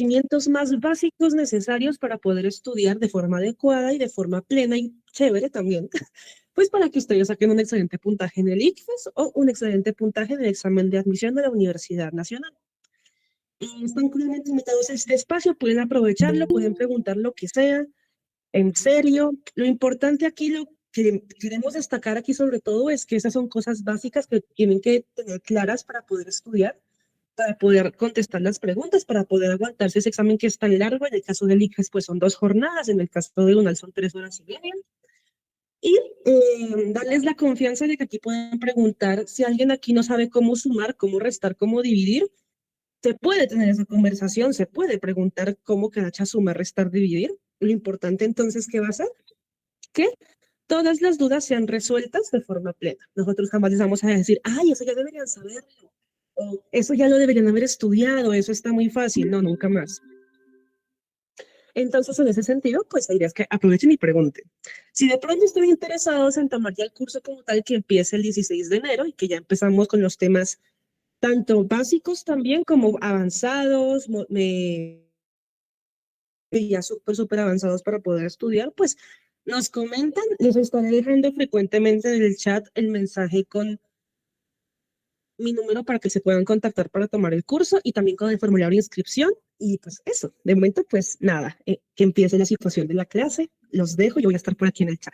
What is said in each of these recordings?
conocimientos más básicos necesarios para poder estudiar de forma adecuada y de forma plena y chévere también, pues para que ustedes saquen un excelente puntaje en el ICFES o un excelente puntaje en el examen de admisión de la Universidad Nacional. Están claramente invitados a este espacio, pueden aprovecharlo, pueden preguntar lo que sea, en serio. Lo importante aquí, lo que queremos destacar aquí sobre todo es que esas son cosas básicas que tienen que tener claras para poder estudiar, para poder contestar las preguntas, para poder aguantarse ese examen que es tan largo. En el caso del ICFES, pues son 2 jornadas, en el caso de UNAL son 3 horas y media. Y darles la confianza de que aquí pueden preguntar si alguien aquí no sabe cómo sumar, cómo restar, cómo dividir. Se puede tener esa conversación, se puede preguntar cómo Caracha sumar, restar, dividir. Lo importante entonces, ¿qué va a ser? Que todas las dudas sean resueltas de forma plena. Nosotros jamás les vamos a decir, ay, eso ya deberían saberlo, o eso ya lo deberían haber estudiado, eso está muy fácil. No, nunca más. Entonces, en ese sentido, pues la idea es que aprovechen y pregunten. Si de pronto están interesados en tomar ya el curso como tal, que empieza el 16 de enero y que ya empezamos con los temas tanto básicos también como avanzados, ya súper, súper avanzados para poder estudiar, pues nos comentan, les estaré dejando frecuentemente en el chat el mensaje con mi número para que se puedan contactar para tomar el curso y también con el formulario de inscripción. Y pues eso, de momento pues nada, que empiece la situación de la clase, los dejo, yo voy a estar por aquí en el chat.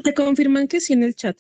Te confirman que sí en el chat.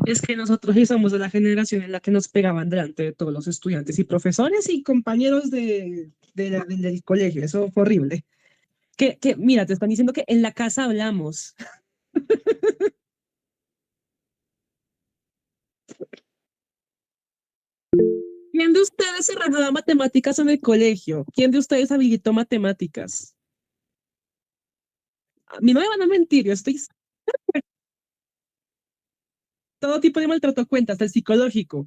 Es que nosotros sí somos de la generación en la que nos pegaban delante de todos los estudiantes y profesores y compañeros del colegio. Eso fue horrible. Mira, te están diciendo que en la casa hablamos. ¿Quién de ustedes se rajaba matemáticas en el colegio? ¿Quién de ustedes habilitó matemáticas? A mí no me van a mentir, yo estoy todo tipo de maltrato cuenta, hasta el psicológico.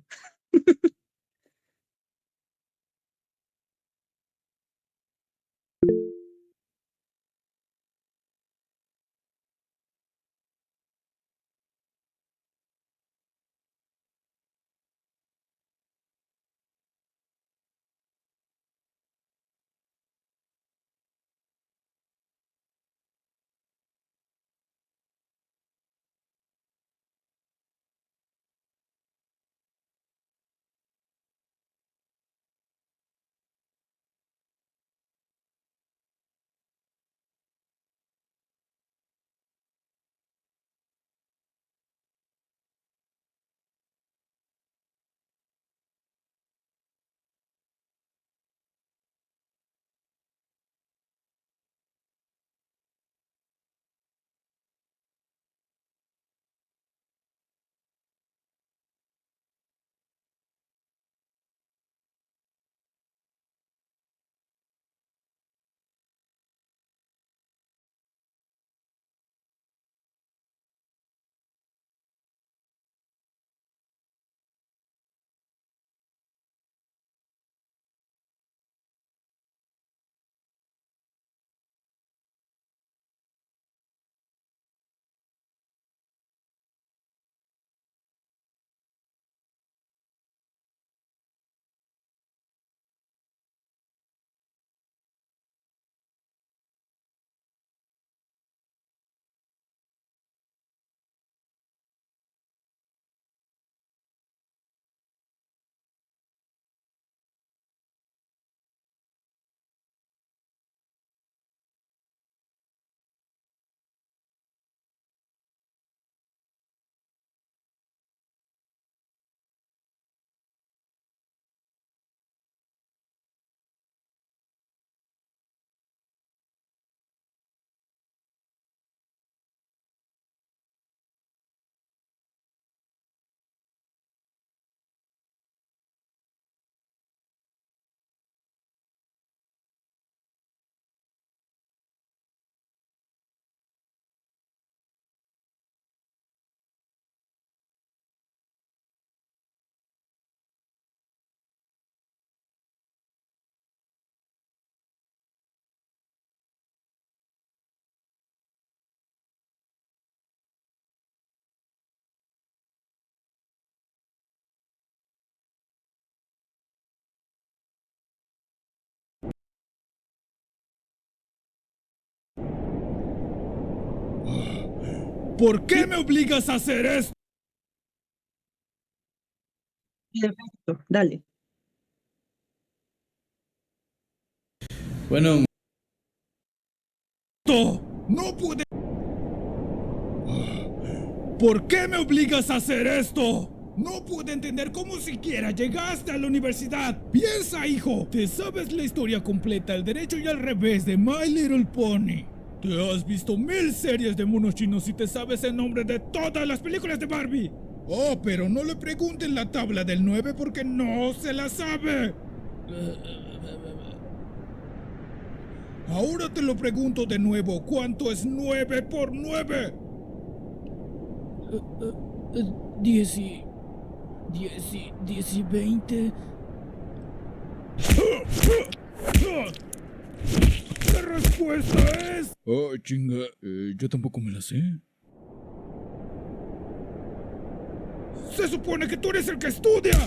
¿Por qué me obligas a hacer esto? Perfecto, dale. Bueno, No pude. ¿Por qué me obligas a hacer esto? No pude entender cómo siquiera llegaste a la universidad. Piensa, hijo. Te sabes la historia completa, al derecho y al revés de My Little Pony. Te has visto 1000 series de monos chinos y te sabes el nombre de todas las películas de Barbie. Oh, pero no le pregunten la tabla del 9 porque no se la sabe. Ahora te lo pregunto de nuevo. ¿Cuánto es 9 por 9? 20. La respuesta es... Oh, chinga, yo tampoco me la sé. Se supone que tú eres el que estudia.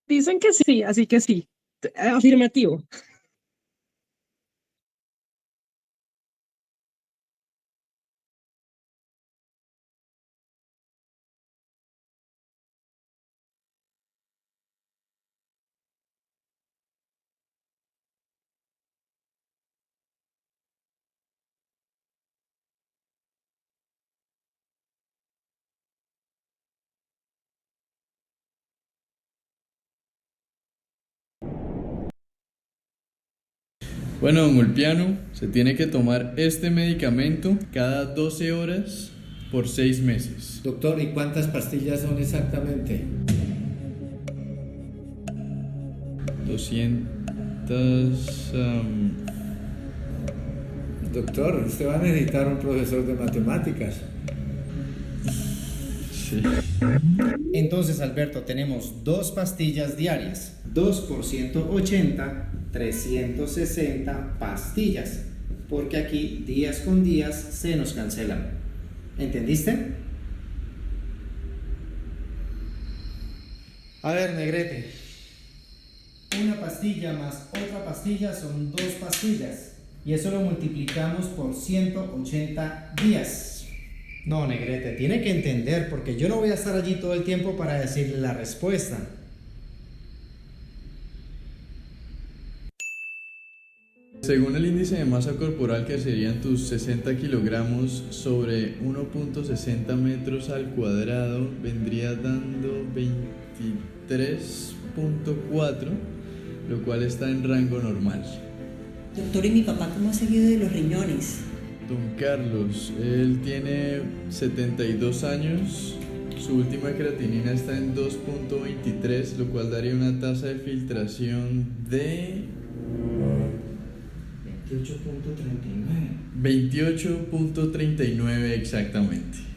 Dicen que sí, así que sí. Afirmativo. bueno, don Ulpiano, se tiene que tomar este medicamento cada 12 horas por 6 meses. Doctor, ¿y cuántas pastillas son exactamente? 200... Doctor, usted va a necesitar un profesor de matemáticas. sí. Entonces, Alberto, tenemos 2 pastillas diarias. 2 por 180, 360 pastillas. Porque aquí, días con días, se nos cancelan. ¿Entendiste? A ver, Negrete. Una pastilla más otra pastilla son 2 pastillas. Y eso lo multiplicamos por 180 días. No, Negrete, tiene que entender porque yo no voy a estar allí todo el tiempo para decirle la respuesta. Según el índice de masa corporal, que serían tus 60 kilogramos sobre 1.60 metros al cuadrado, vendría dando 23.4, lo cual está en rango normal. Doctor, ¿y mi papá cómo ha seguido de los riñones? Don Carlos, él tiene 72 años, su última creatinina está en 2.23, lo cual daría una tasa de filtración de 28.39. 28.39 exactamente.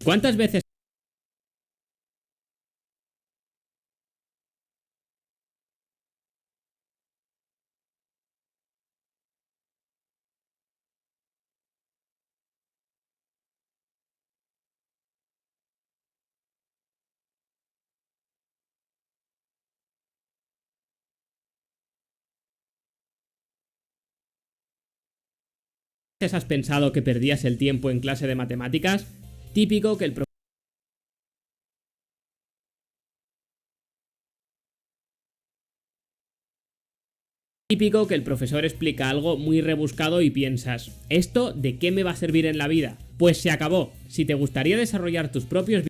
¿Cuántas veces has pensado que perdías el tiempo en clase de matemáticas? Típico que el profesor explica algo muy rebuscado y piensas, ¿esto de qué me va a servir en la vida? Pues se acabó. Si te gustaría desarrollar tus propios...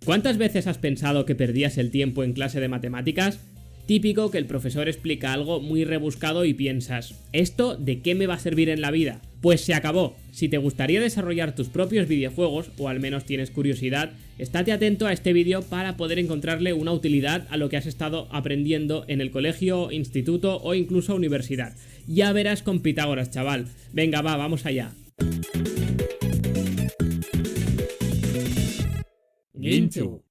¿Cuántas veces has pensado que perdías el tiempo en clase de matemáticas? Típico que el profesor explica algo muy rebuscado y piensas, ¿esto de qué me va a servir en la vida? Pues se acabó. Si te gustaría desarrollar tus propios videojuegos, o al menos tienes curiosidad, estate atento a este vídeo para poder encontrarle una utilidad a lo que has estado aprendiendo en el colegio, instituto o incluso universidad. Ya verás con Pitágoras, chaval. Venga, vamos allá. Ginchu.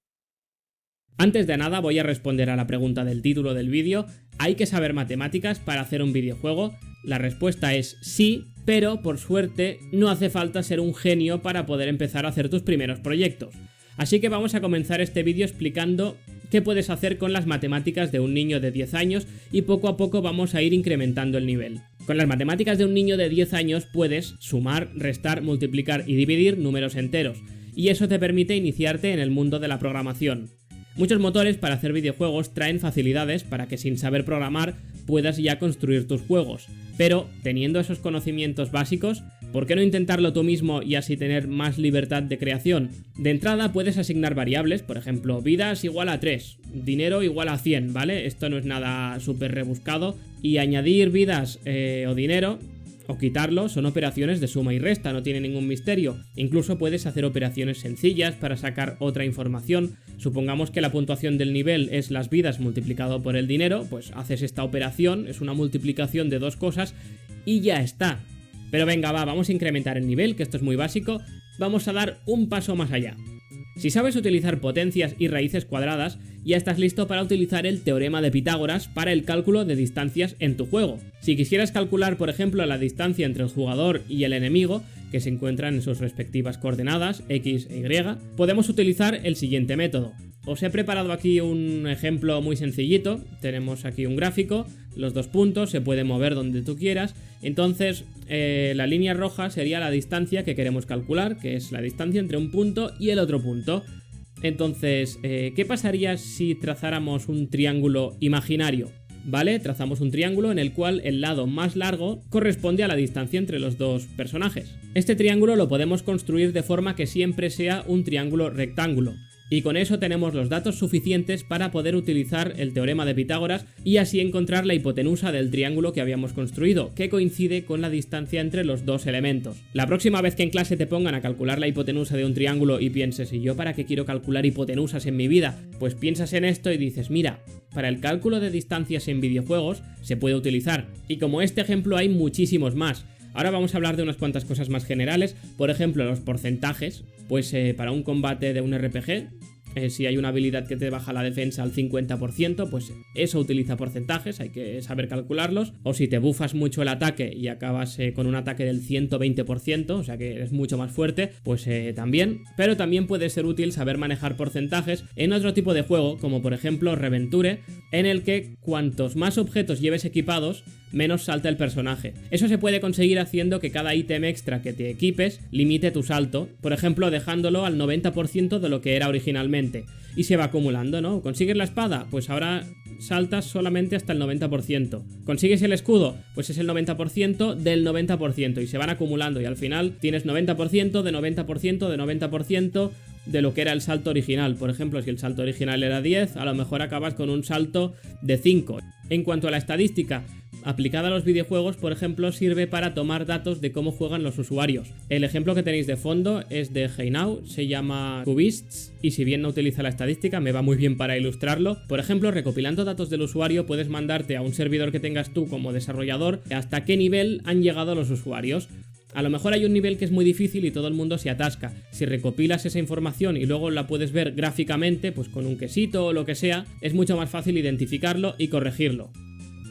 Antes de nada voy a responder a la pregunta del título del vídeo. ¿Hay que saber matemáticas para hacer un videojuego? La respuesta es sí, pero por suerte no hace falta ser un genio para poder empezar a hacer tus primeros proyectos. Así que vamos a comenzar este vídeo explicando qué puedes hacer con las matemáticas de un niño de 10 años y poco a poco vamos a ir incrementando el nivel. Con las matemáticas de un niño de 10 años puedes sumar, restar, multiplicar y dividir números enteros, y eso te permite iniciarte en el mundo de la programación. Muchos motores para hacer videojuegos traen facilidades para que sin saber programar puedas ya construir tus juegos, pero teniendo esos conocimientos básicos, ¿por qué no intentarlo tú mismo y así tener más libertad de creación? De entrada puedes asignar variables, por ejemplo, vidas igual a 3, dinero igual a 100, ¿vale? Esto no es nada súper rebuscado, y añadir vidas o dinero o quitarlo son operaciones de suma y resta, no tiene ningún misterio. Incluso puedes hacer operaciones sencillas para sacar otra información. Supongamos que la puntuación del nivel es las vidas multiplicado por el dinero, pues haces esta operación, es una multiplicación de dos cosas y ya está. Pero venga, vamos a incrementar el nivel, que esto es muy básico, vamos a dar un paso más allá. Si sabes utilizar potencias y raíces cuadradas, ya estás listo para utilizar el teorema de Pitágoras para el cálculo de distancias en tu juego. Si quisieras calcular, por ejemplo, la distancia entre el jugador y el enemigo, que se encuentran en sus respectivas coordenadas, X e Y, podemos utilizar el siguiente método. Os he preparado aquí un ejemplo muy sencillito. Tenemos aquí un gráfico, los dos puntos, se puede mover donde tú quieras. Entonces, la línea roja sería la distancia que queremos calcular, que es la distancia entre un punto y el otro punto. Entonces, ¿qué pasaría si trazáramos un triángulo imaginario? ¿Vale? Trazamos un triángulo en el cual el lado más largo corresponde a la distancia entre los dos personajes. Este triángulo lo podemos construir de forma que siempre sea un triángulo rectángulo. Y con eso tenemos los datos suficientes para poder utilizar el teorema de Pitágoras y así encontrar la hipotenusa del triángulo que habíamos construido, que coincide con la distancia entre los dos elementos. La próxima vez que en clase te pongan a calcular la hipotenusa de un triángulo y pienses, ¿y yo para qué quiero calcular hipotenusas en mi vida? Pues piensas en esto y dices, mira, para el cálculo de distancias en videojuegos se puede utilizar. Y como este ejemplo hay muchísimos más. Ahora vamos a hablar de unas cuantas cosas más generales, por ejemplo los porcentajes, pues para un combate de un RPG, si hay una habilidad que te baja la defensa al 50%, pues eso utiliza porcentajes, hay que saber calcularlos, o si te bufas mucho el ataque y acabas con un ataque del 120%, o sea que eres mucho más fuerte, pues también, pero también puede ser útil saber manejar porcentajes en otro tipo de juego, como por ejemplo Reventure, en el que cuantos más objetos lleves equipados, menos salta el personaje. Eso se puede conseguir haciendo que cada ítem extra que te equipes limite tu salto, por ejemplo dejándolo al 90% de lo que era originalmente, y se va acumulando, ¿no? ¿Consigues la espada? Pues ahora saltas solamente hasta el 90%. ¿Consigues el escudo? Pues es el 90% del 90%, y se van acumulando, y al final tienes 90% de 90% de 90% de lo que era el salto original. Por ejemplo, si el salto original era 10, a lo mejor acabas con un salto de 5. En cuanto a la estadística, aplicada a los videojuegos, por ejemplo, sirve para tomar datos de cómo juegan los usuarios. El ejemplo que tenéis de fondo es de Hey Now, se llama Cubists, y si bien no utiliza la estadística, me va muy bien para ilustrarlo. Por ejemplo, recopilando datos del usuario, puedes mandarte a un servidor que tengas tú como desarrollador hasta qué nivel han llegado los usuarios. A lo mejor hay un nivel que es muy difícil y todo el mundo se atasca. Si recopilas esa información y luego la puedes ver gráficamente, pues con un quesito o lo que sea, es mucho más fácil identificarlo y corregirlo.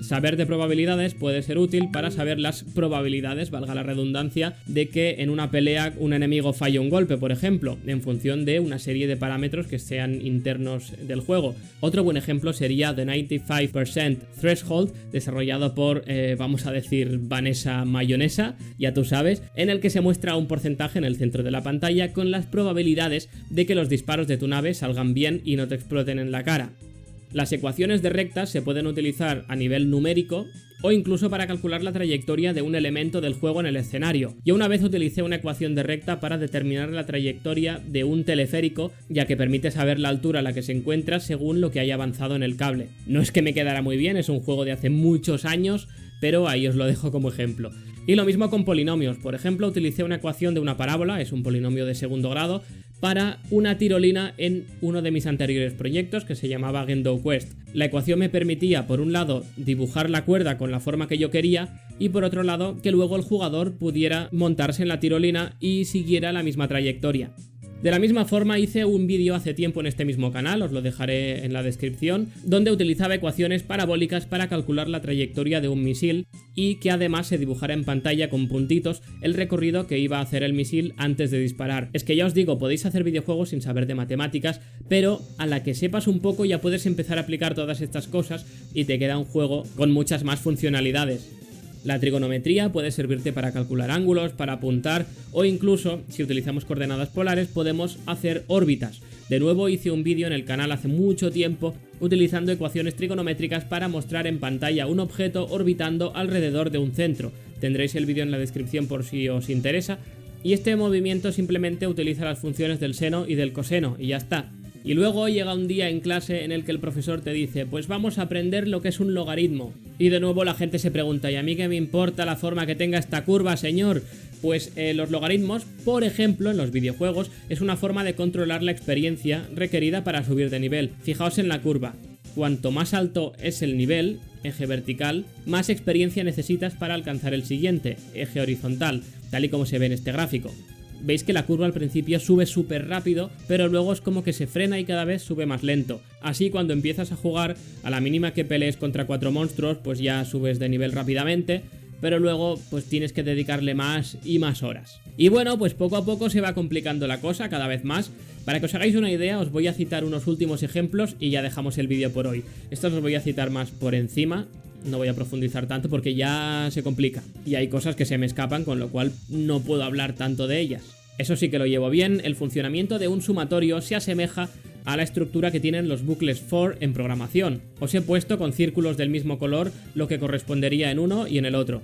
Saber de probabilidades puede ser útil para saber las probabilidades, valga la redundancia, de que en una pelea un enemigo falle un golpe, por ejemplo, en función de una serie de parámetros que sean internos del juego. Otro buen ejemplo sería The 95% Threshold, desarrollado por, vamos a decir, Vanessa Mayonesa, ya tú sabes, en el que se muestra un porcentaje en el centro de la pantalla con las probabilidades de que los disparos de tu nave salgan bien y no te exploten en la cara. Las ecuaciones de rectas se pueden utilizar a nivel numérico o incluso para calcular la trayectoria de un elemento del juego en el escenario. Yo una vez utilicé una ecuación de recta para determinar la trayectoria de un teleférico, ya que permite saber la altura a la que se encuentra según lo que haya avanzado en el cable. No es que me quedara muy bien, es un juego de hace muchos años, pero ahí os lo dejo como ejemplo. Y lo mismo con polinomios. Por ejemplo, utilicé una ecuación de una parábola, es un polinomio de segundo grado, para una tirolina en uno de mis anteriores proyectos que se llamaba Gendo Quest. La ecuación me permitía, por un lado, dibujar la cuerda con la forma que yo quería y por otro lado, que luego el jugador pudiera montarse en la tirolina y siguiera la misma trayectoria. De la misma forma hice un vídeo hace tiempo en este mismo canal, os lo dejaré en la descripción, donde utilizaba ecuaciones parabólicas para calcular la trayectoria de un misil y que además se dibujara en pantalla con puntitos el recorrido que iba a hacer el misil antes de disparar. Es que ya os digo, podéis hacer videojuegos sin saber de matemáticas, pero a la que sepas un poco ya puedes empezar a aplicar todas estas cosas y te queda un juego con muchas más funcionalidades. La trigonometría puede servirte para calcular ángulos, para apuntar o incluso, si utilizamos coordenadas polares, podemos hacer órbitas. De nuevo hice un vídeo en el canal hace mucho tiempo utilizando ecuaciones trigonométricas para mostrar en pantalla un objeto orbitando alrededor de un centro. Tendréis el vídeo en la descripción por si os interesa. Y este movimiento simplemente utiliza las funciones del seno y del coseno y ya está. Y luego llega un día en clase en el que el profesor te dice, pues vamos a aprender lo que es un logaritmo. Y de nuevo la gente se pregunta, ¿y a mí qué me importa la forma que tenga esta curva, señor? Pues los logaritmos, por ejemplo, en los videojuegos, es una forma de controlar la experiencia requerida para subir de nivel. Fijaos en la curva. Cuanto más alto es el nivel, eje vertical, más experiencia necesitas para alcanzar el siguiente, eje horizontal, tal y como se ve en este gráfico. Veis que la curva al principio sube súper rápido, pero luego es como que se frena y cada vez sube más lento. Así cuando empiezas a jugar, a la mínima que pelees contra 4 monstruos, pues ya subes de nivel rápidamente, pero luego pues tienes que dedicarle más y más horas. Y bueno, pues poco a poco se va complicando la cosa cada vez más. Para que os hagáis una idea, os voy a citar unos últimos ejemplos y ya dejamos el vídeo por hoy. Estos os voy a citar más por encima. No voy a profundizar tanto porque ya se complica y hay cosas que se me escapan, con lo cual no puedo hablar tanto de ellas. Eso sí que lo llevo bien, el funcionamiento de un sumatorio se asemeja a la estructura que tienen los bucles for en programación. Os he puesto con círculos del mismo color lo que correspondería en uno y en el otro.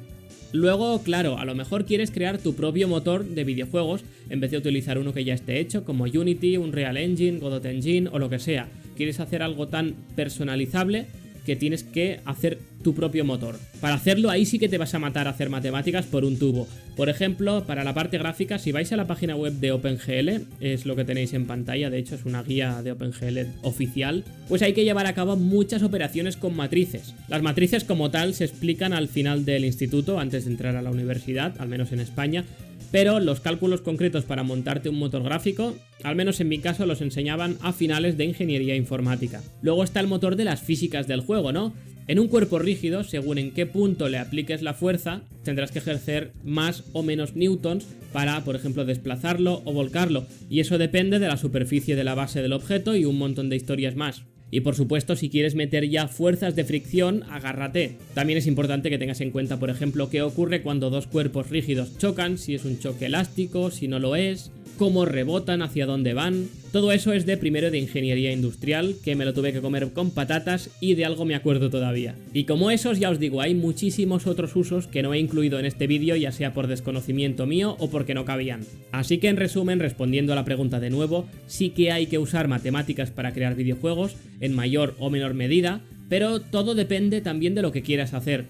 Luego, claro, a lo mejor quieres crear tu propio motor de videojuegos en vez de utilizar uno que ya esté hecho, como Unity, Unreal Engine, Godot Engine o lo que sea. Quieres hacer algo tan personalizable que tienes que hacer tu propio motor. Para hacerlo ahí sí que te vas a matar a hacer matemáticas por un tubo. Por ejemplo, para la parte gráfica, si vais a la página web de OpenGL, es lo que tenéis en pantalla, de hecho es una guía de OpenGL oficial, pues hay que llevar a cabo muchas operaciones con matrices. Las matrices como tal se explican al final del instituto, antes de entrar a la universidad, al menos en España, pero los cálculos concretos para montarte un motor gráfico, al menos en mi caso, los enseñaban a finales de ingeniería informática. Luego está el motor de las físicas del juego, ¿no? En un cuerpo rígido, según en qué punto le apliques la fuerza, tendrás que ejercer más o menos newtons para, por ejemplo, desplazarlo o volcarlo, y eso depende de la superficie de la base del objeto y un montón de historias más. Y por supuesto, si quieres meter ya fuerzas de fricción, agárrate. También es importante que tengas en cuenta, por ejemplo, qué ocurre cuando dos cuerpos rígidos chocan, si es un choque elástico, si no lo es, cómo rebotan, hacia dónde van. Todo eso es de primero de ingeniería industrial, que me lo tuve que comer con patatas y de algo me acuerdo todavía. Y como esos, ya os digo, hay muchísimos otros usos que no he incluido en este vídeo, ya sea por desconocimiento mío o porque no cabían. Así que en resumen, respondiendo a la pregunta de nuevo, sí que hay que usar matemáticas para crear videojuegos, en mayor o menor medida, pero todo depende también de lo que quieras hacer.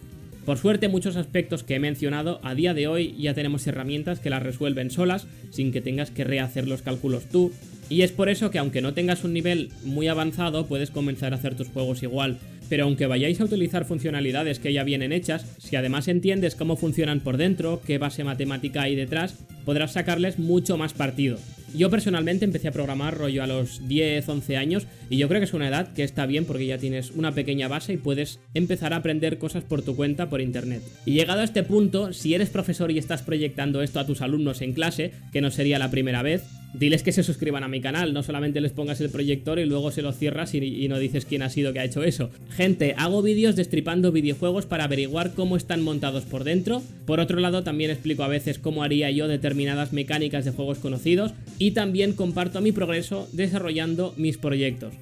Por suerte, muchos aspectos que he mencionado a día de hoy ya tenemos herramientas que las resuelven solas sin que tengas que rehacer los cálculos tú, y es por eso que aunque no tengas un nivel muy avanzado puedes comenzar a hacer tus juegos igual. pero aunque vayáis a utilizar funcionalidades que ya vienen hechas, si además entiendes cómo funcionan por dentro, qué base matemática hay detrás, podrás sacarles mucho más partido. Yo personalmente empecé a programar rollo a los 10, 11 años y yo creo que es una edad que está bien porque ya tienes una pequeña base y puedes empezar a aprender cosas por tu cuenta por internet. Y llegado a este punto, si eres profesor y estás proyectando esto a tus alumnos en clase, que no sería la primera vez, diles que se suscriban a mi canal, no solamente les pongas el proyector y luego se lo cierras y no dices quién ha sido que ha hecho eso. Gente, hago vídeos destripando videojuegos para averiguar cómo están montados por dentro. Por otro lado, también explico a veces cómo haría yo determinadas mecánicas de juegos conocidos y también comparto mi progreso desarrollando mis proyectos.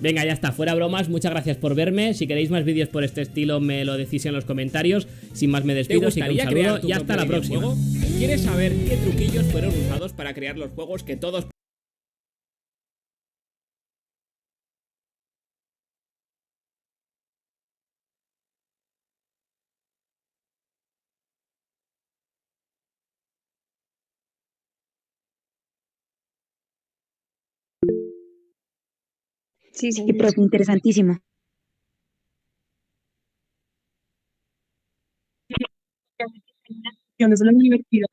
Venga, ya está, fuera bromas, muchas gracias por verme. Si queréis más vídeos por este estilo me lo decís en los comentarios. Sin más me despido, así que un saludo y hasta la próxima. ¿Quieres saber qué truquillos fueron usados para crear los juegos que todos Sí, sí, profe, interesantísimo. De la universidad.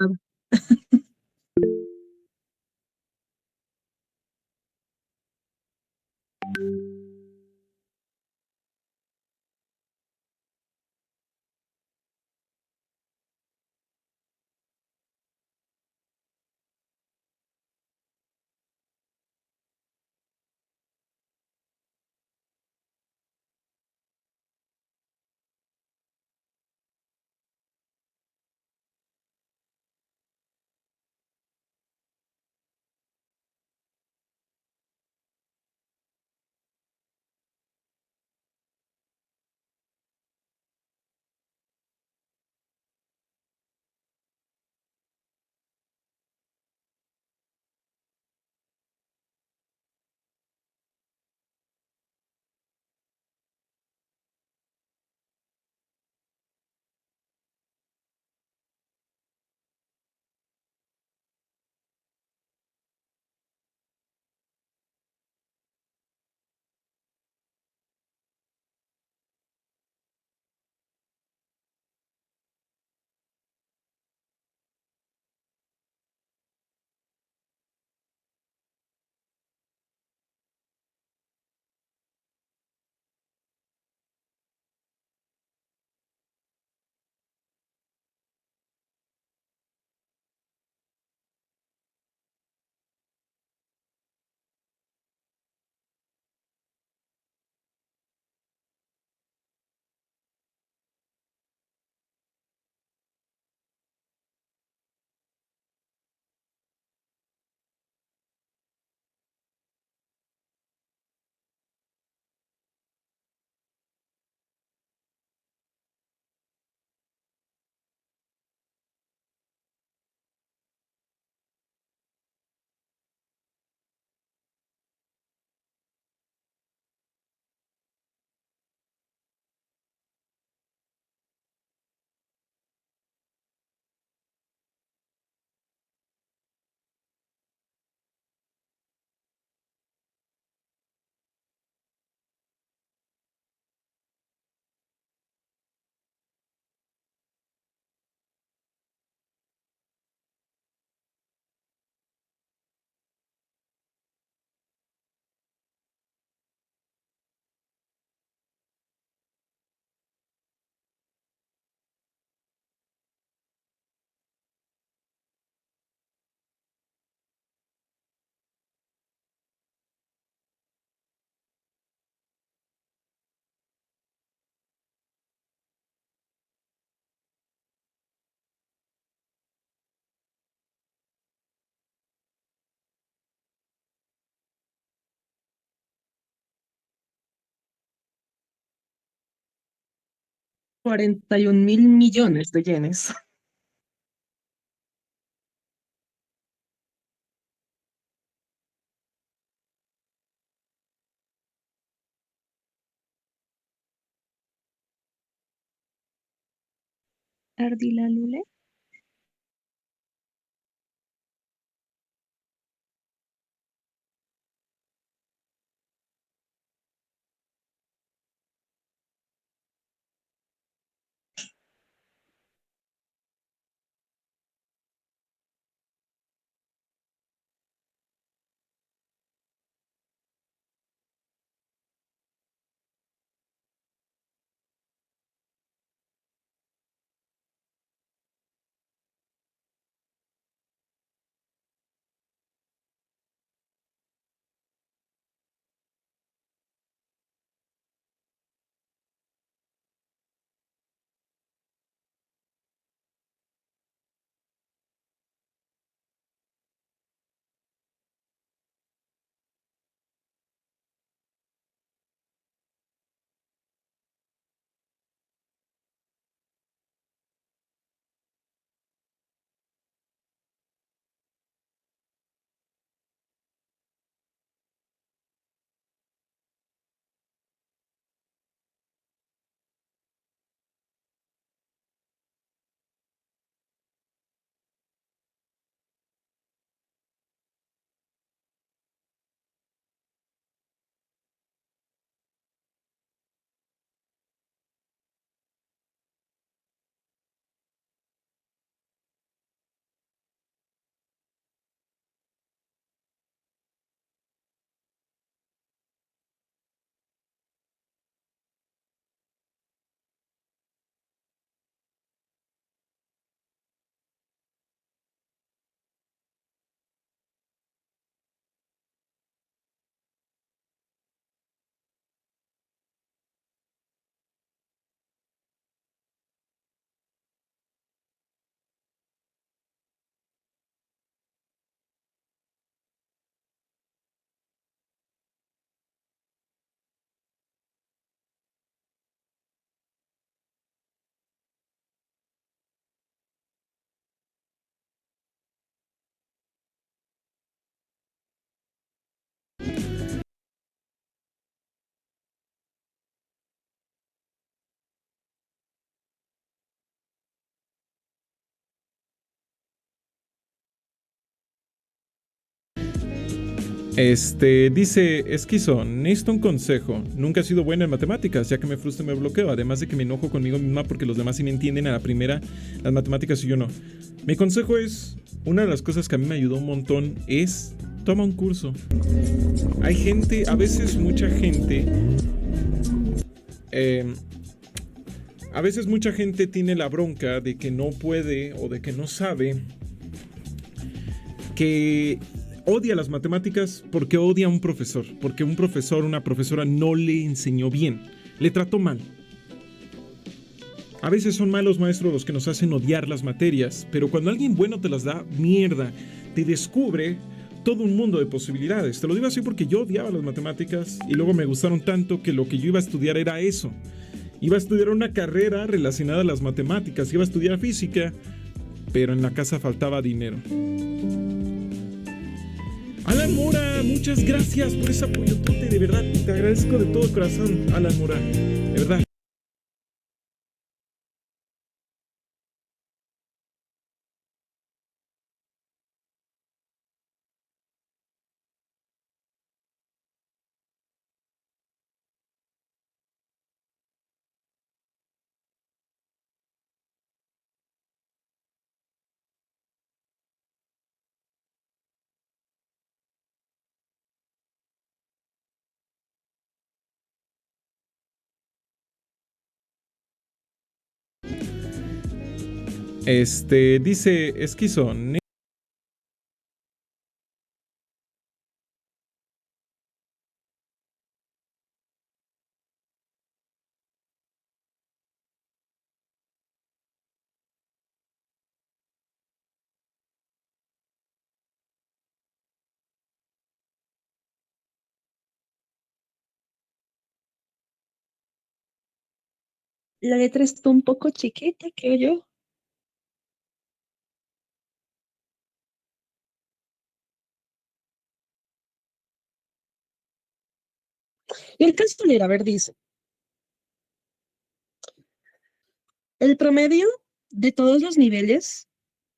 $41.000 millones de yenes. Ardila Lule. Dice Esquizo, necesito un consejo. Nunca he sido buena en matemáticas, ya que me frustro y me bloqueo. Además de que me enojo conmigo misma porque los demás sí me entienden a la primera las matemáticas y yo no. Mi consejo es, una de las cosas que a mí me ayudó un montón es, toma un curso. Hay gente, a veces mucha gente... a veces mucha gente tiene la bronca de que no puede o de que no sabe, que odia las matemáticas porque odia a un profesor, porque un profesor, una profesora no le enseñó bien, le trató mal. A veces son malos maestros los que nos hacen odiar las materias, pero cuando alguien bueno te las da, mierda, te descubre todo un mundo de posibilidades. Te lo digo así porque yo odiaba las matemáticas y luego me gustaron tanto que lo que yo iba a estudiar era eso. Iba a estudiar una carrera relacionada a las matemáticas, iba a estudiar física, pero en la casa faltaba dinero. Alan Mora, muchas gracias por ese apoyotote, de verdad, te agradezco de todo corazón, Alan Mora, de verdad. Dice Esquizo, La letra está un poco chiquita, creo yo. Y el caso a ver, dice, el promedio de todos los niveles,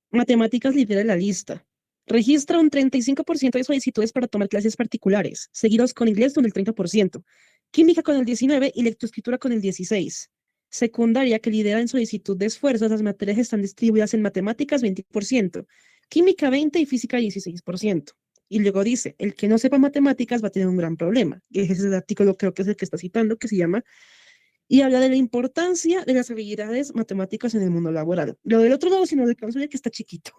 matemáticas lidera la lista. Registra un 35% de solicitudes para tomar clases particulares, seguidos con inglés con el 30%, química con el 19% y lectoescritura con el 16%. Secundaria, que lidera en solicitud de esfuerzos, las materias están distribuidas en matemáticas 20%, química 20% y física 16%. Y luego dice, el que no sepa matemáticas va a tener un gran problema. Y ese es el artículo, creo que es el que está citando, que se llama, y habla de la importancia de las habilidades matemáticas en el mundo laboral. Lo del otro lado, si no alcanzo, ya que está chiquito.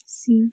Sí.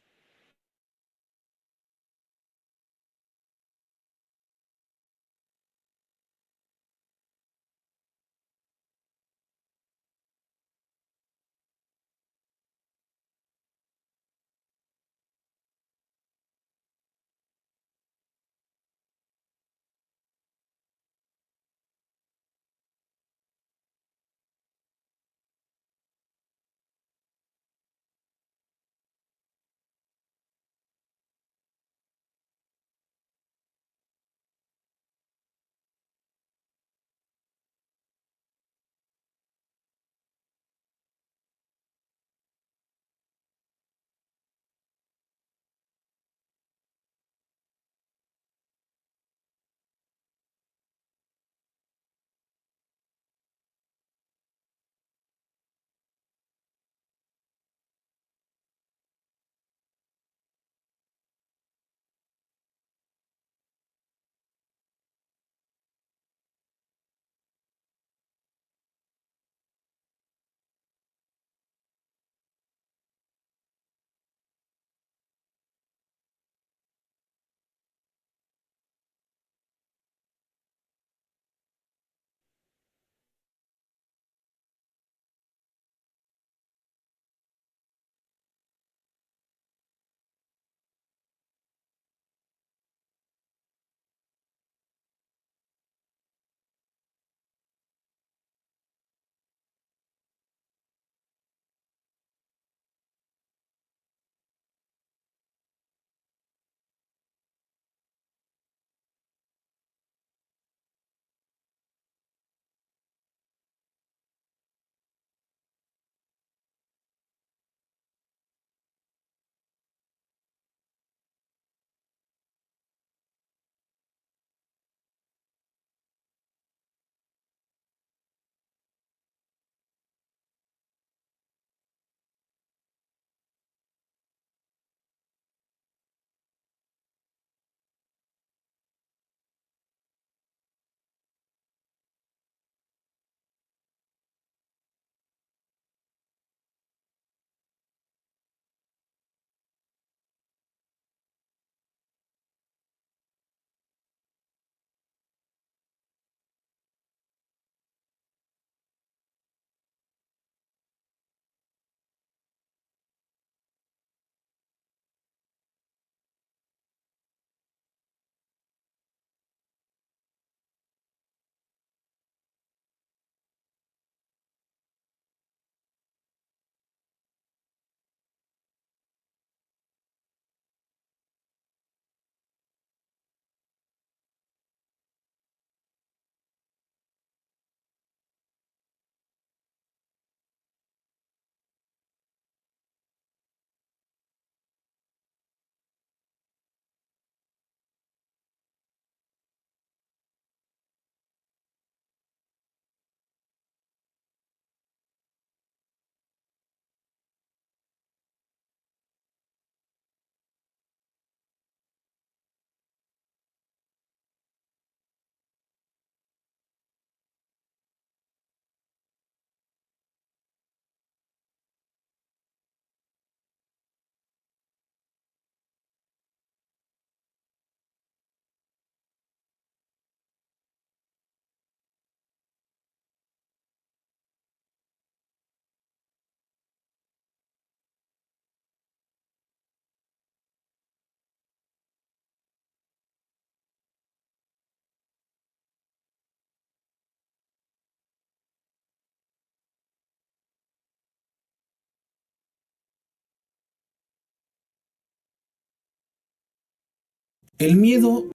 El miedo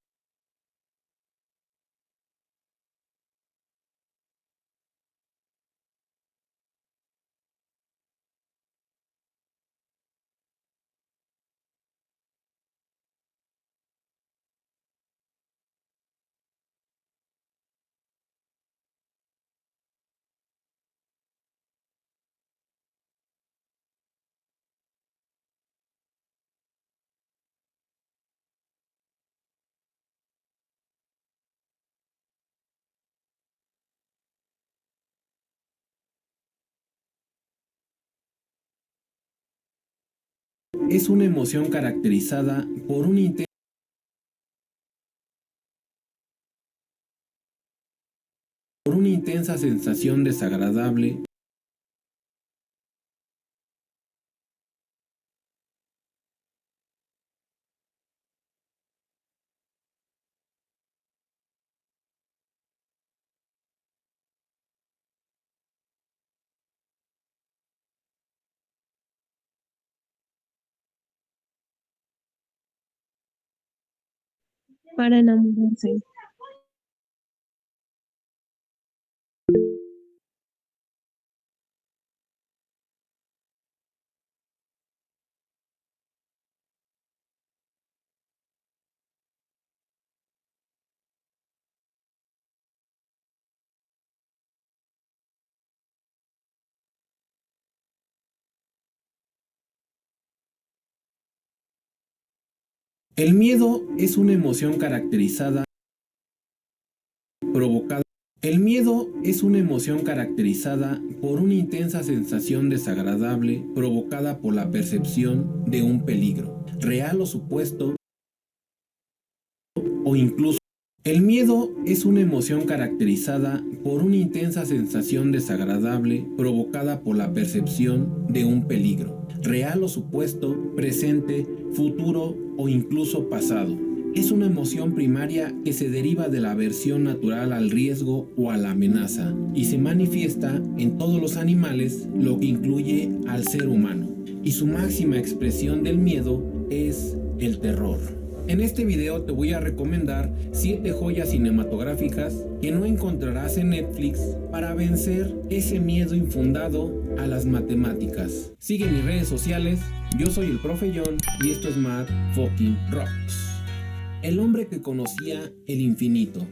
es una emoción caracterizada por una intensa sensación desagradable Para enamorarse. El miedo es una emoción caracterizada provocada. El miedo es una emoción caracterizada por una intensa sensación desagradable provocada por la percepción de un peligro, real o supuesto, o incluso. El miedo es una emoción caracterizada por una intensa sensación desagradable provocada por la percepción de un peligro, real o supuesto, presente, futuro o incluso pasado. Es una emoción primaria que se deriva de la aversión natural al riesgo o a la amenaza y se manifiesta en todos los animales, lo que incluye al ser humano. Y su máxima expresión del miedo es el terror. En este video te voy a recomendar 7 joyas cinematográficas que no encontrarás en Netflix para vencer ese miedo infundado a las matemáticas. Sigue mis redes sociales, yo soy el Profe John y esto es Math Fucking Rocks. El hombre que conocía el infinito.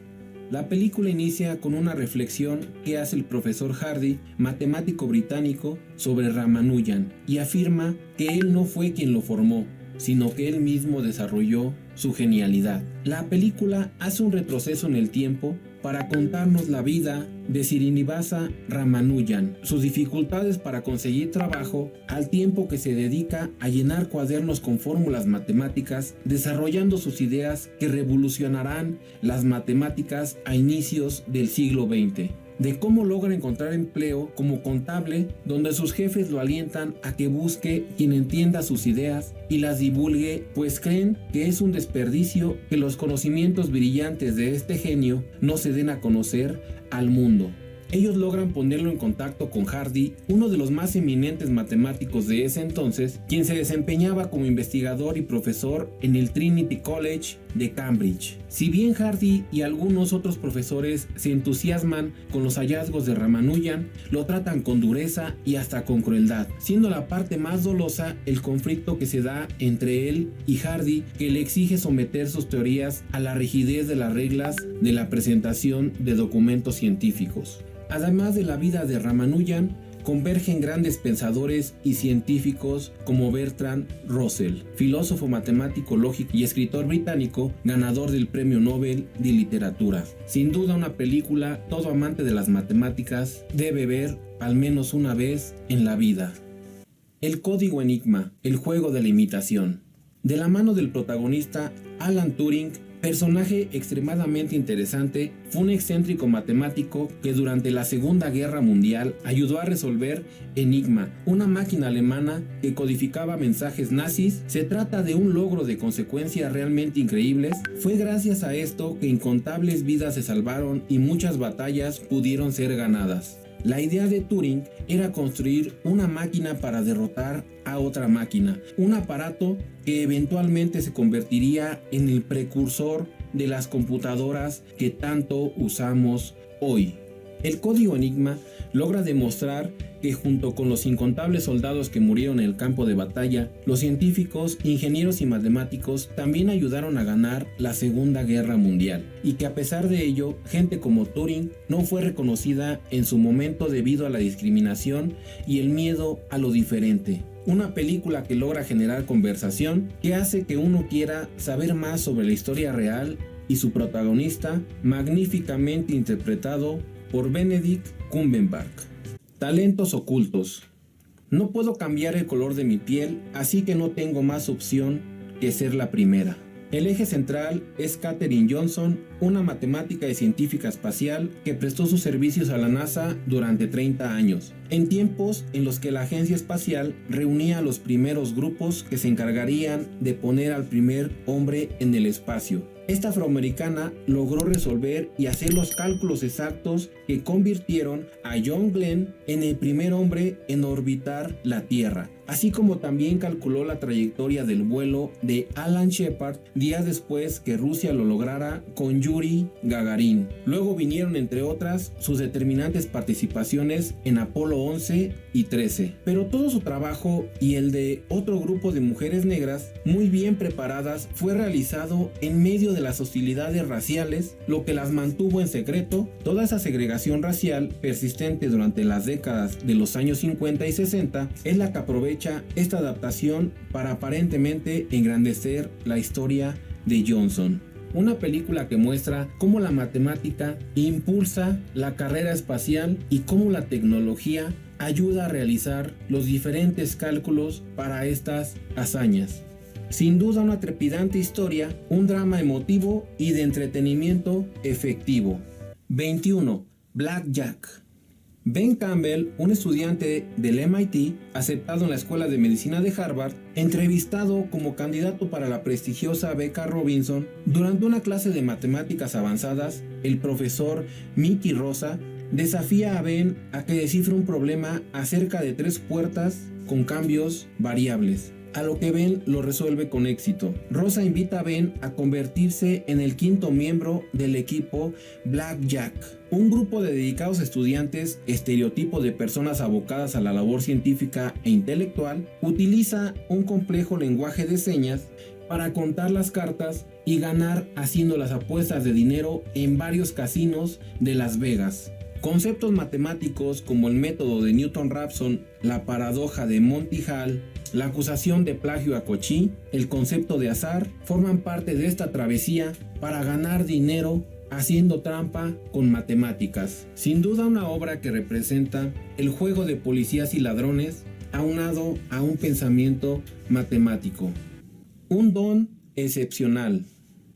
La película inicia con una reflexión que hace el profesor Hardy, matemático británico, sobre Ramanujan y afirma que él no fue quien lo formó, sino que él mismo desarrolló su genialidad. La película hace un retroceso en el tiempo para contarnos la vida de Srinivasa Ramanujan, sus dificultades para conseguir trabajo, al tiempo que se dedica a llenar cuadernos con fórmulas matemáticas, desarrollando sus ideas que revolucionarán las matemáticas a inicios del siglo XX. De cómo logra encontrar empleo como contable, donde sus jefes lo alientan a que busque quien entienda sus ideas y las divulgue, pues creen que es un desperdicio que los conocimientos brillantes de este genio no se den a conocer al mundo. Ellos logran ponerlo en contacto con Hardy, uno de los más eminentes matemáticos de ese entonces, quien se desempeñaba como investigador y profesor en el Trinity College de Cambridge. Si bien Hardy y algunos otros profesores se entusiasman con los hallazgos de Ramanujan, lo tratan con dureza y hasta con crueldad, siendo la parte más dolosa el conflicto que se da entre él y Hardy, que le exige someter sus teorías a la rigidez de las reglas de la presentación de documentos científicos. Además de la vida de Ramanujan, convergen grandes pensadores y científicos como Bertrand Russell, filósofo matemático, lógico y escritor británico, ganador del Premio Nobel de Literatura. Sin duda una película todo amante de las matemáticas debe ver al menos una vez en la vida. El código Enigma, el juego de la imitación. De la mano del protagonista Alan Turing, personaje extremadamente interesante, fue un excéntrico matemático que durante la Segunda Guerra Mundial ayudó a resolver Enigma, una máquina alemana que codificaba mensajes nazis. Se trata de un logro de consecuencias realmente increíbles. Fue gracias a esto que incontables vidas se salvaron y muchas batallas pudieron ser ganadas. La idea de Turing era construir una máquina para derrotar a otra máquina, un aparato que eventualmente se convertiría en el precursor de las computadoras que tanto usamos hoy. El código Enigma logra demostrar que junto con los incontables soldados que murieron en el campo de batalla, los científicos, ingenieros y matemáticos también ayudaron a ganar la Segunda Guerra Mundial, y que a pesar de ello, gente como Turing no fue reconocida en su momento debido a la discriminación y el miedo a lo diferente. Una película que logra generar conversación, que hace que uno quiera saber más sobre la historia real, y su protagonista, magníficamente interpretado por Benedict Cumberbatch. Talentos ocultos. No puedo cambiar el color de mi piel, así que no tengo más opción que ser la primera. El eje central es Katherine Johnson, una matemática y científica espacial que prestó sus servicios a la NASA durante 30 años, en tiempos en los que la agencia espacial reunía a los primeros grupos que se encargarían de poner al primer hombre en el espacio. Esta afroamericana logró resolver y hacer los cálculos exactos que convirtieron a John Glenn en el primer hombre en orbitar la Tierra, así como también calculó la trayectoria del vuelo de Alan Shepard días después que Rusia lo lograra con Yuri Gagarin. Luego vinieron, entre otras, sus determinantes participaciones en Apolo 11 y 13. Pero todo su trabajo y el de otro grupo de mujeres negras muy bien preparadas fue realizado en medio de las hostilidades raciales, lo que las mantuvo en secreto. Toda esa segregación racial persistente durante las décadas de los años 50 y 60 es la que aprovecha esta adaptación para aparentemente engrandecer la historia de Johnson. Una película que muestra cómo la matemática impulsa la carrera espacial y cómo la tecnología ayuda a realizar los diferentes cálculos para estas hazañas. Sin duda una trepidante historia, un drama emotivo y de entretenimiento efectivo. 21. Blackjack. Ben Campbell, un estudiante del MIT, aceptado en la Escuela de Medicina de Harvard, entrevistado como candidato para la prestigiosa beca Robinson, durante una clase de matemáticas avanzadas, el profesor Mickey Rosa desafía a Ben a que descifre un problema acerca de 3 puertas con cambios variables, a lo que Ben lo resuelve con éxito. Rosa invita a Ben a convertirse en el 5º miembro del equipo Blackjack, un grupo de dedicados estudiantes, estereotipo de personas abocadas a la labor científica e intelectual. Utiliza un complejo lenguaje de señas para contar las cartas y ganar haciendo las apuestas de dinero en varios casinos de Las Vegas. Conceptos matemáticos como el método de Newton-Raphson, la paradoja de Monty Hall, la acusación de plagio a Cauchy, el concepto de azar, forman parte de esta travesía para ganar dinero haciendo trampa con matemáticas. Sin duda una obra que representa el juego de policías y ladrones aunado a un pensamiento matemático. Un don excepcional.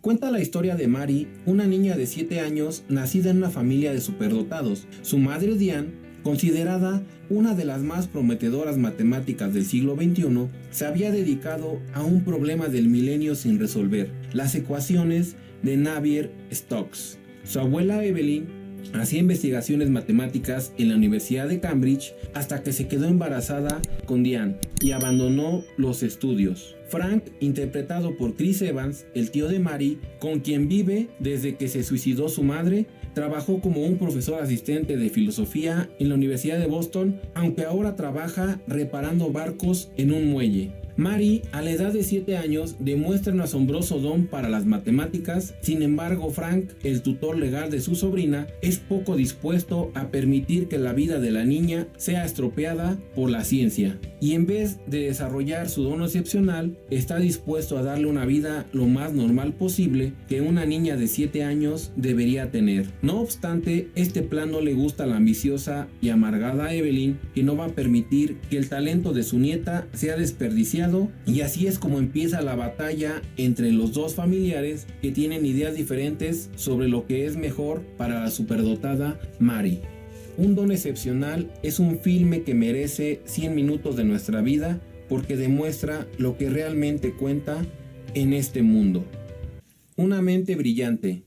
Cuenta la historia de Mary, una niña de 7 años nacida en una familia de superdotados. Su madre Diane, considerada una de las más prometedoras matemáticas del siglo XXI, se había dedicado a un problema del milenio sin resolver: las ecuaciones de Navier-Stokes. Su abuela Evelyn hacía investigaciones matemáticas en la Universidad de Cambridge hasta que se quedó embarazada con Diane y abandonó los estudios. Frank, interpretado por Chris Evans, el tío de Mary, con quien vive desde que se suicidó su madre, trabajó como un profesor asistente de filosofía en la Universidad de Boston, aunque ahora trabaja reparando barcos en un muelle. Mary, a la edad de 7 años, demuestra un asombroso don para las matemáticas. Sin embargo, Frank, el tutor legal de su sobrina, es poco dispuesto a permitir que la vida de la niña sea estropeada por la ciencia, y en vez de desarrollar su don excepcional, está dispuesto a darle una vida lo más normal posible que una niña de 7 años debería tener. No obstante, este plan no le gusta a la ambiciosa y amargada Evelyn, que no va a permitir que el talento de su nieta sea desperdiciado. Y así es como empieza la batalla entre los dos familiares que tienen ideas diferentes sobre lo que es mejor para la superdotada Mary. Un don excepcional es un filme que merece 100 minutos de nuestra vida porque demuestra lo que realmente cuenta en este mundo. Una mente brillante.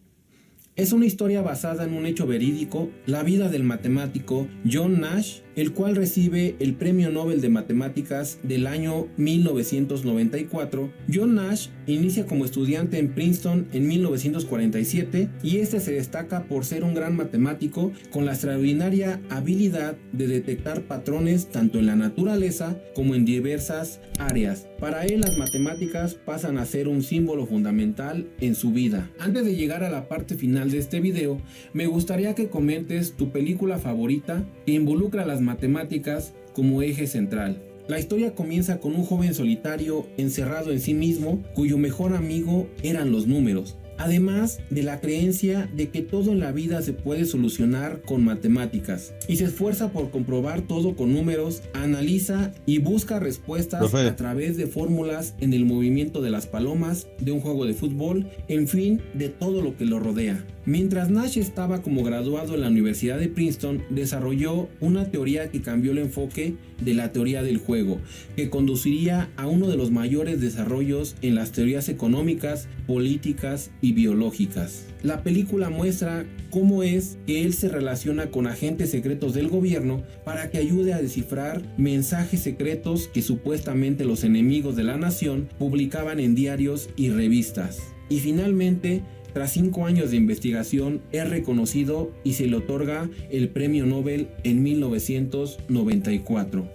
Es una historia basada en un hecho verídico, la vida del matemático John Nash, el cual recibe el Premio Nobel de Matemáticas del año 1994. John Nash inicia como estudiante en Princeton en 1947 y este se destaca por ser un gran matemático con la extraordinaria habilidad de detectar patrones tanto en la naturaleza como en diversas áreas. Para él las matemáticas pasan a ser un símbolo fundamental en su vida. Antes de llegar a la parte final de este video, me gustaría que comentes tu película favorita que involucra las matemáticas como eje central. La historia comienza con un joven solitario encerrado en sí mismo, cuyo mejor amigo eran los números. Además de la creencia de que todo en la vida se puede solucionar con matemáticas, y se esfuerza por comprobar todo con números, analiza y busca respuestas a través de fórmulas en el movimiento de las palomas, de un juego de fútbol, en fin, de todo lo que lo rodea. Mientras Nash estaba como graduado en la Universidad de Princeton, desarrolló una teoría que cambió el enfoque de la teoría del juego, que conduciría a uno de los mayores desarrollos en las teorías económicas, políticas y biológicas. La película muestra cómo es que él se relaciona con agentes secretos del gobierno para que ayude a descifrar mensajes secretos que supuestamente los enemigos de la nación publicaban en diarios y revistas. Y finalmente, tras 5 años de investigación, es reconocido y se le otorga el Premio Nobel en 1994.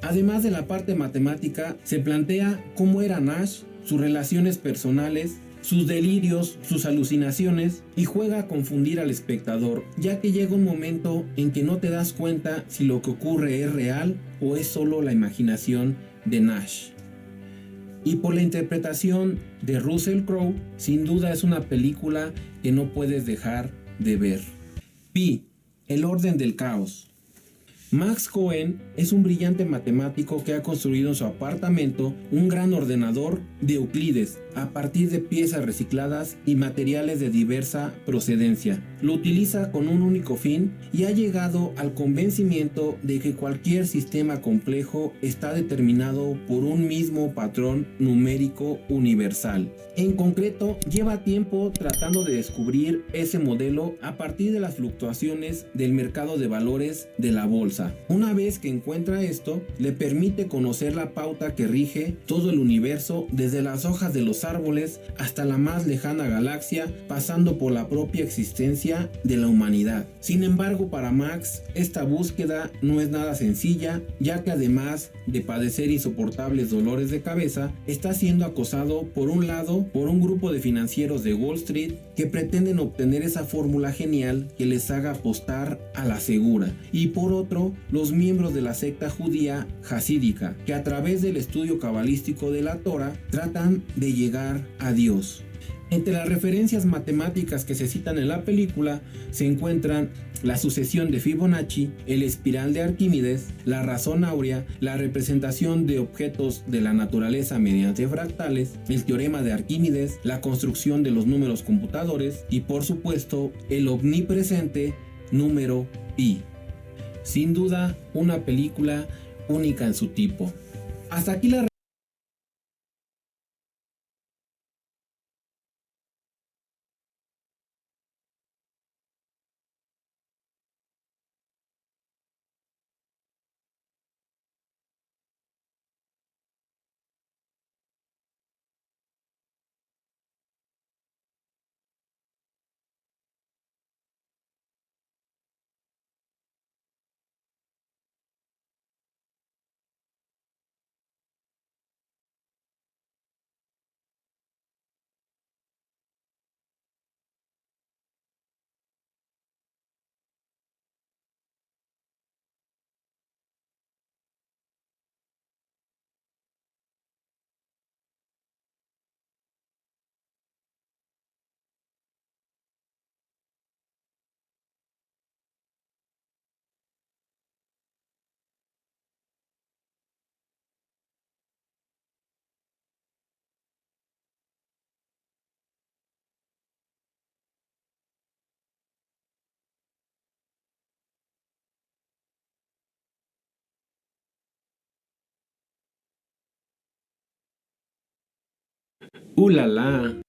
Además de la parte matemática, se plantea cómo era Nash, sus relaciones personales, sus delirios, sus alucinaciones, y juega a confundir al espectador, ya que llega un momento en que no te das cuenta si lo que ocurre es real o es solo la imaginación de Nash. Y por la interpretación de Russell Crowe, sin duda es una película que no puedes dejar de ver. Pi, el orden del caos. Max Cohen es un brillante matemático que ha construido en su apartamento un gran ordenador de Euclides a partir de piezas recicladas y materiales de diversa procedencia. Lo utiliza con un único fin y ha llegado al convencimiento de que cualquier sistema complejo está determinado por un mismo patrón numérico universal. En concreto, lleva tiempo tratando de descubrir ese modelo a partir de las fluctuaciones del mercado de valores de la bolsa. Una vez que encuentra esto, le permite conocer la pauta que rige todo el universo, desde las hojas de los árboles hasta la más lejana galaxia, pasando por la propia existencia de la humanidad. Sin embargo, para Max, esta búsqueda no es nada sencilla, ya que además de padecer insoportables dolores de cabeza, está siendo acosado por un lado por un grupo de financieros de Wall Street que pretenden obtener esa fórmula genial que les haga apostar a la segura, y por otro, los miembros de la secta judía hasídica, que a través del estudio cabalístico de la Torah tratan de llegar a Dios. Entre las referencias matemáticas que se citan en la película se encuentran la sucesión de Fibonacci, el espiral de Arquímedes, la razón áurea, la representación de objetos de la naturaleza mediante fractales, el teorema de Arquímedes, la construcción de los números computadores y, por supuesto, el omnipresente número pi. Sin duda, una película única en su tipo. Hasta aquí la la!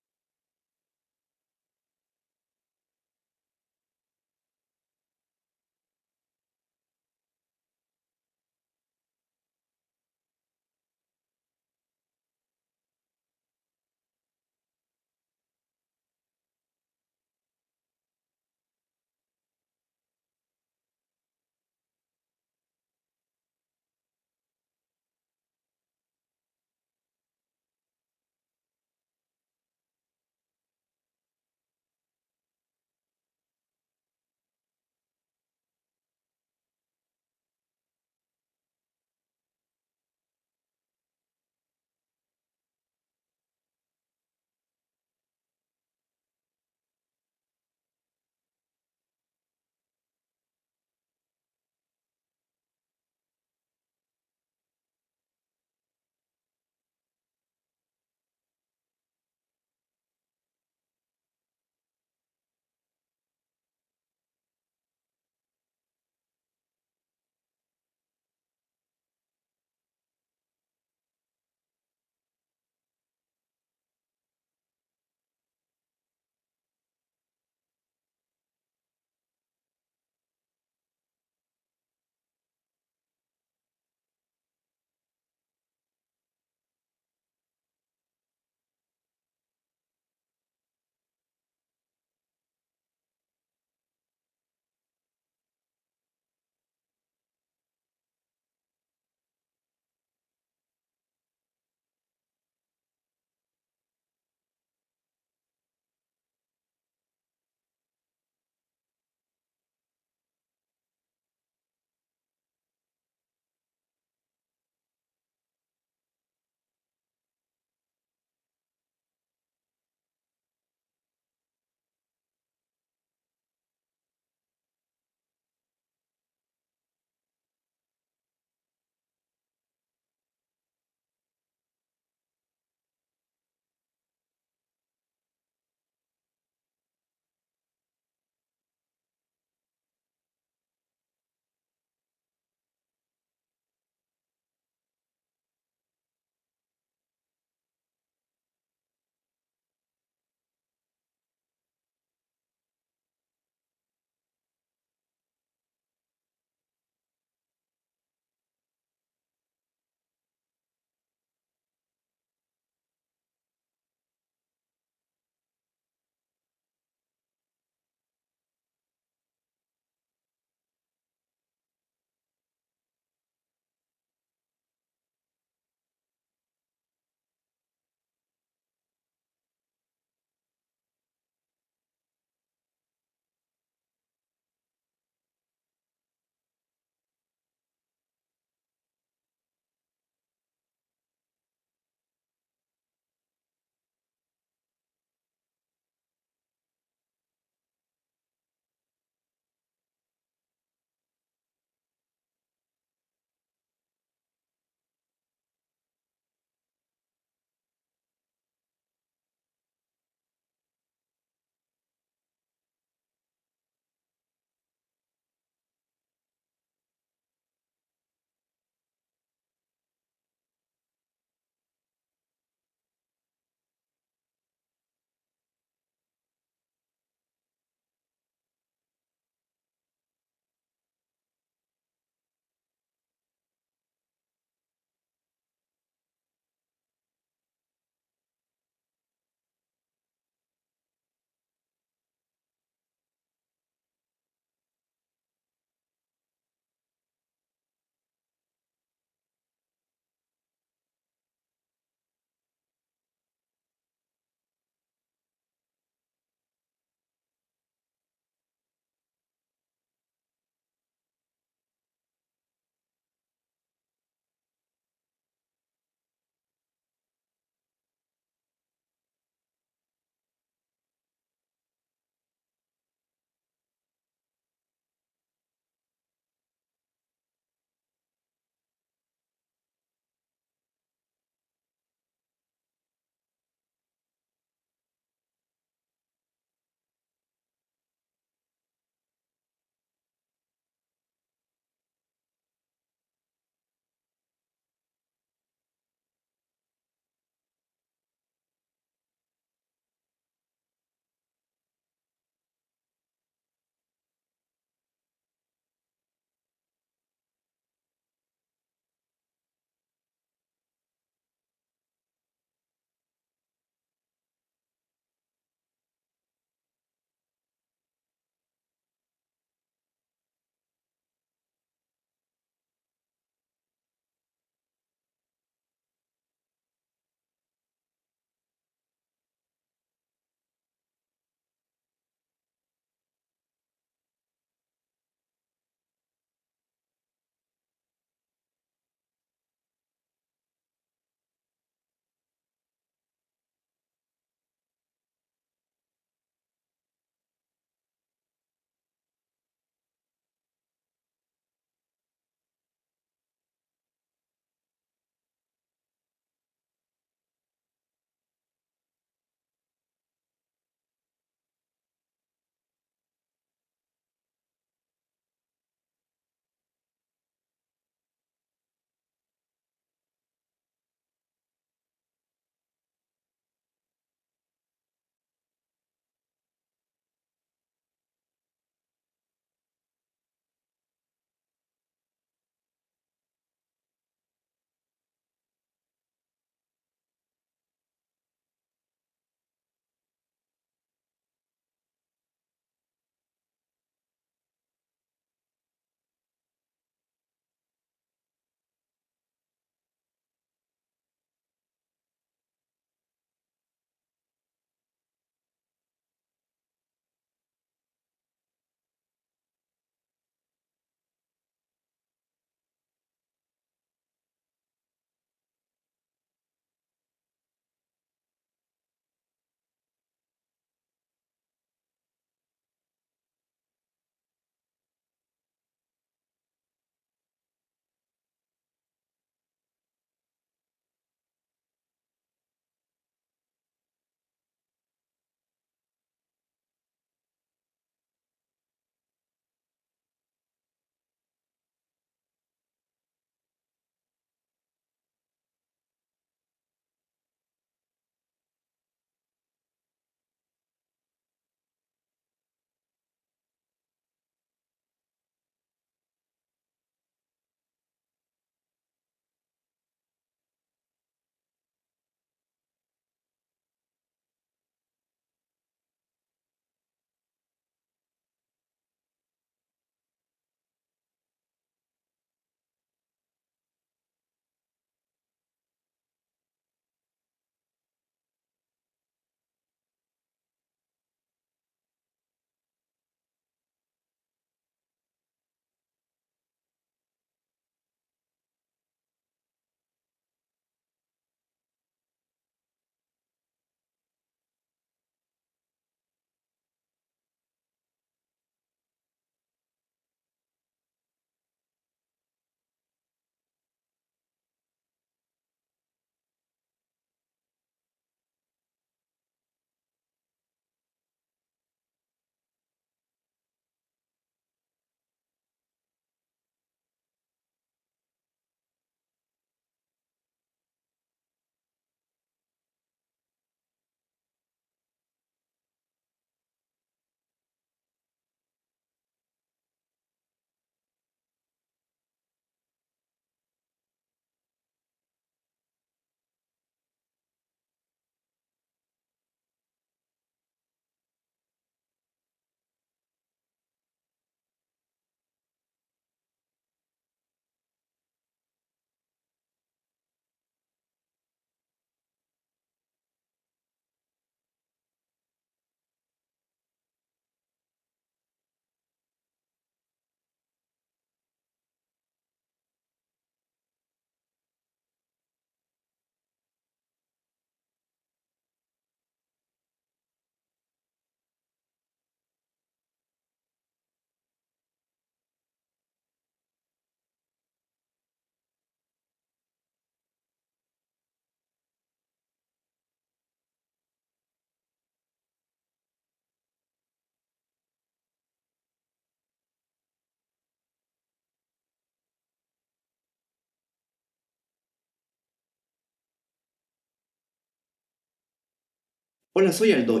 Hola, soy Aldo.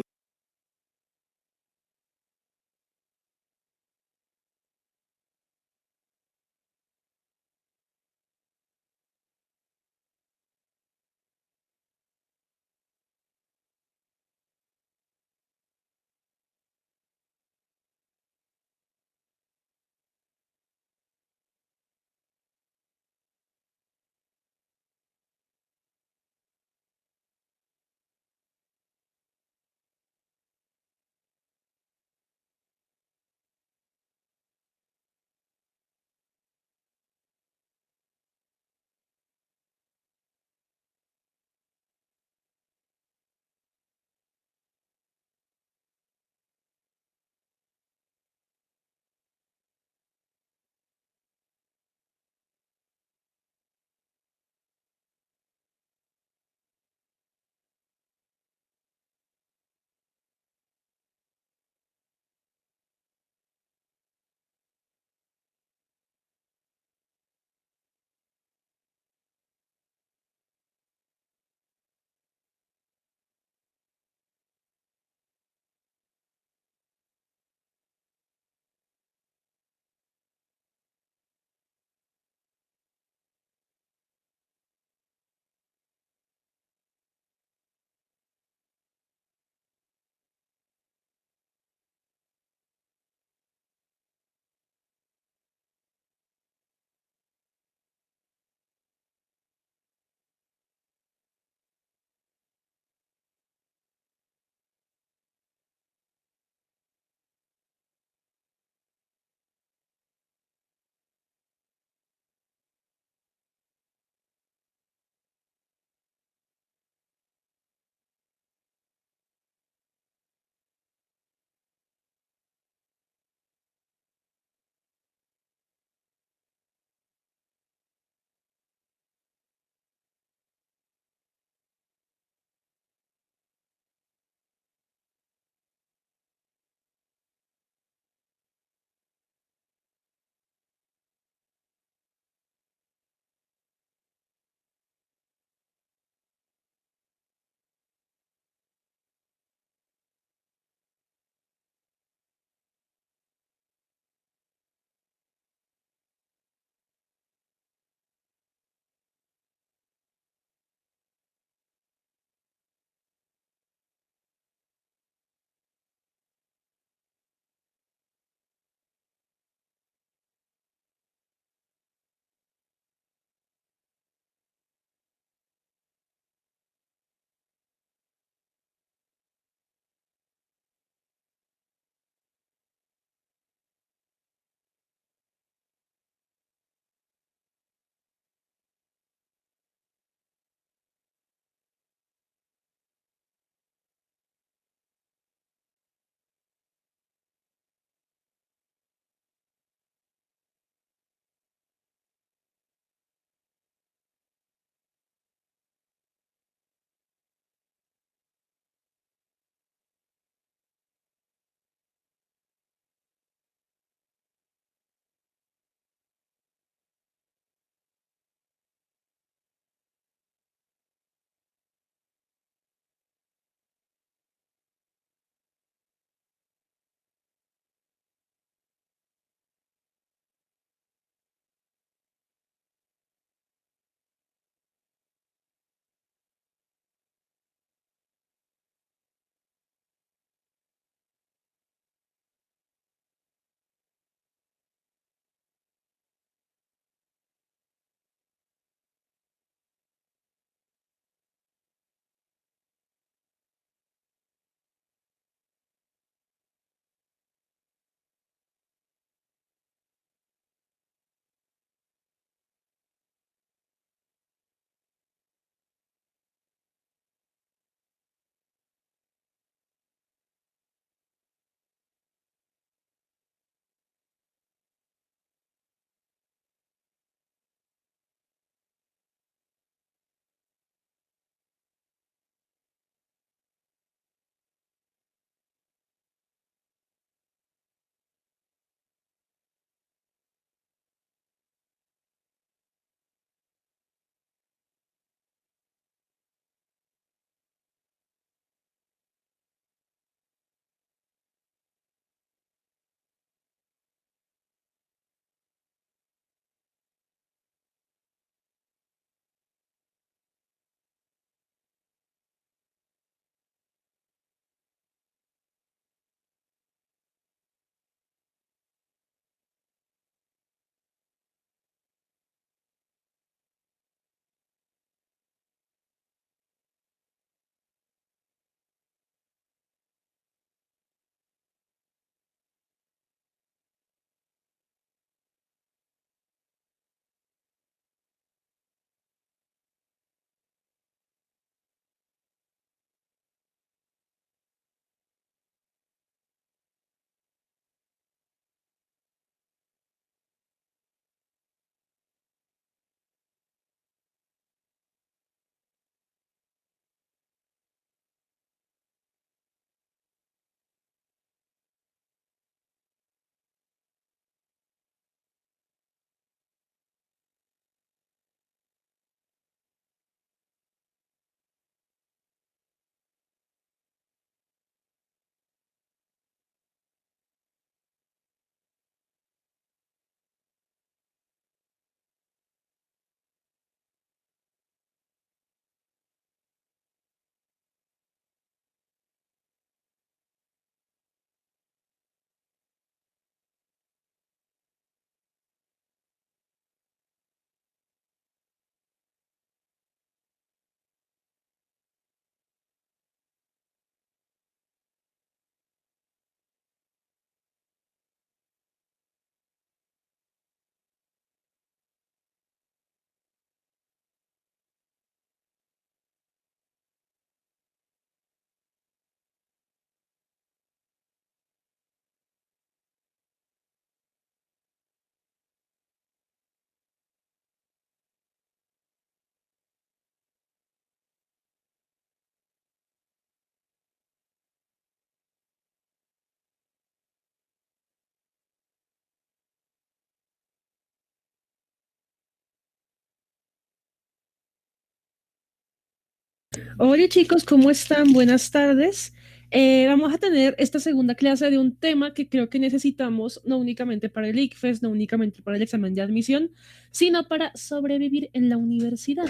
Hola chicos, ¿cómo están? Buenas tardes. Vamos a tener esta segunda clase de un tema que creo que necesitamos no únicamente para el ICFES, no únicamente para el examen de admisión, sino para sobrevivir en la universidad.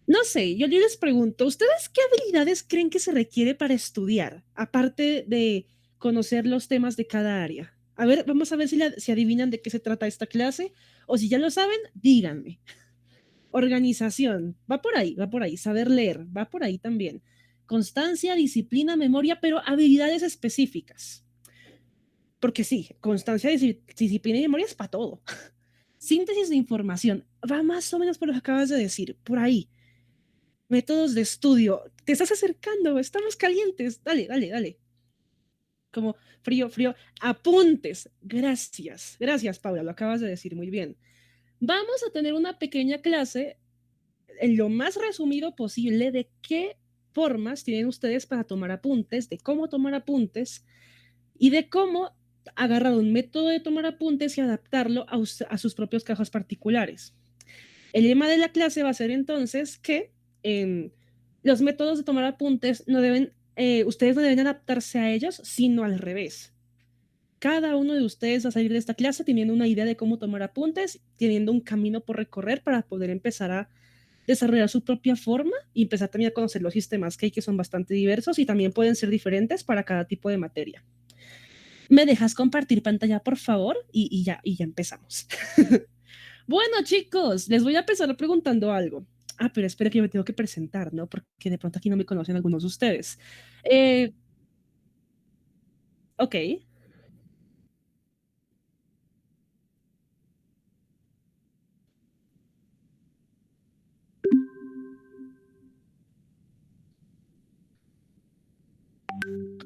No sé, yo les pregunto, ¿ustedes qué habilidades creen que se requiere para estudiar, aparte de conocer los temas de cada área? A ver, vamos a ver si adivinan de qué se trata esta clase, o si ya lo saben, díganme. Organización, va por ahí, saber leer, va por ahí también. Constancia, disciplina, memoria, pero habilidades específicas. Porque sí, constancia, disciplina y memoria es para todo. Síntesis de información, va más o menos por lo que acabas de decir, por ahí. Métodos de estudio, te estás acercando, estamos calientes, dale, dale, dale. Como frío, frío. Apuntes, gracias, gracias Paula, lo acabas de decir muy bien. Vamos a tener una pequeña clase en lo más resumido posible de qué formas tienen ustedes para tomar apuntes, de cómo tomar apuntes y de cómo agarrar un método de tomar apuntes y adaptarlo a sus propios casos particulares. El lema de la clase va a ser entonces que los métodos de tomar apuntes no deben, ustedes no deben adaptarse a ellos, sino al revés. Cada uno de ustedes va a salir de esta clase teniendo una idea de cómo tomar apuntes, teniendo un camino por recorrer para poder empezar a desarrollar su propia forma y empezar también a conocer los sistemas que hay, que son bastante diversos y también pueden ser diferentes para cada tipo de materia. ¿Me dejas compartir pantalla, por favor? Y ya empezamos. Bueno, chicos, les voy a empezar preguntando algo. Ah, pero espera que yo me tengo que presentar, ¿no? Porque de pronto aquí no me conocen algunos de ustedes. Eh, ok.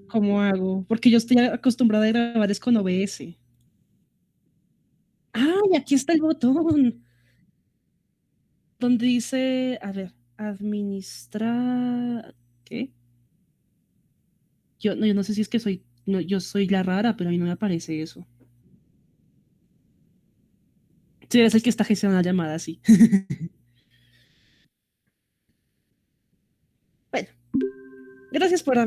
¿Cómo hago? Porque yo estoy acostumbrada a grabar es con OBS. Ah, y aquí está el botón donde dice, a ver, administrar, ¿qué? Yo no sé si es que soy, no, yo soy la rara, pero a mí no me aparece eso. Sí, es el que está gestionando la llamada, sí. Bueno, gracias por